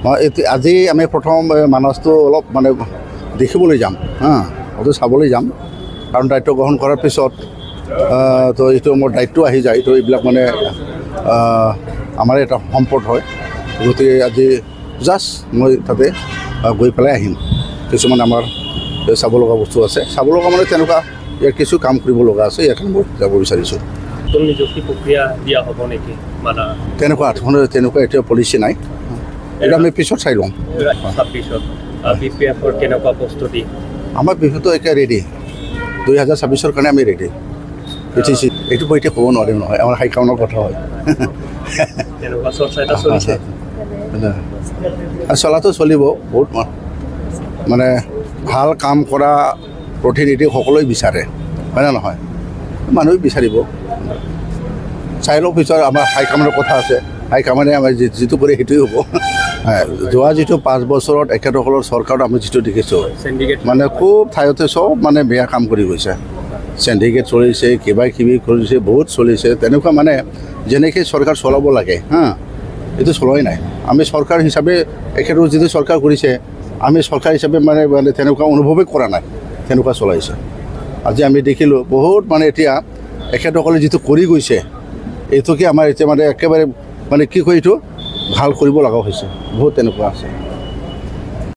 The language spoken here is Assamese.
আজি আমি প্ৰথম মানসটো অলপ মানে দেখিবলৈ যাম হয়তো চাবলৈ যাম কাৰণ দায়িত্ব গ্ৰহণ কৰাৰ পিছত তো এইটো মোৰ দায়িত্ব আহি যায় তো এইবিলাক মানে আমাৰ এটা সম্পদ হয় গতিকে আজি জাষ্ট মই তাতে গৈ পেলাই আহিম কিছুমান আমাৰ চাব লগা বস্তু আছে চাব লগা মানে তেনেকুৱা ইয়াৰ কিছু কাম কৰিব লগা আছে ইয়াৰ কাৰণে মই যাব বিচাৰিছোঁ নিযুক্তি প্ৰক্ৰিয়া দিয়া হ'ব নেকি মানে তেনেকুৱা এতিয়া পলিচি নাই এটা আমি পিছত চাই ল'ম 26ত BPFৰ কেনেকুৱা প্ৰস্তুতি আমাৰ বিহুটো এতিয়া ৰেডি 2026ৰ কাৰণে আমি ৰেডি এইটো মই এতিয়া ক'ব নোৱাৰিম নহয় আমাৰ হাইকাউণ্টৰ কথা হয় তেনেকুৱা চৰ্চা এটা চলিছে চলাটো চলিব বহুত মানে ভাল কাম কৰা প্ৰতিনিধি সকলোৱে বিচাৰে হয় নে নহয় মানুহে বিচাৰিব চাই লওক পিছত আমাৰ হাইকামাণ্ডৰ কথা আছে হাইকামাণ্ডে আমাৰ যিটো কৰে সেইটোৱে হ'ব যোৱা যিটো 5 বছৰত এখেতসকলৰ চৰকাৰত আমি যিটো দেখিছোঁ মানে খুব ঠাইতে চব মানে বেয়া কাম কৰি গৈছে চেণ্ডিকেট চলিছে কিবা কিবি কৰিছে বহুত চলিছে তেনেকুৱা মানে যেনেকৈ চৰকাৰ চলাব লাগে এইটো চলোৱাই নাই আমি চৰকাৰ হিচাপে এখেতৰ যিটো চৰকাৰ কৰিছে আমি চৰকাৰ হিচাপে মানে তেনেকুৱা অনুভৱেই কৰা নাই তেনেকুৱা চলাইছে আজি আমি দেখিলোঁ বহুত মানে এতিয়া এখেতসকলে যিটো কৰি গৈছে এইটোকে আমাৰ এতিয়া মানে একেবাৰে মানে কি কয় এইটো ভাল কৰিব লগা হৈছে বহুত তেনেকুৱা আছে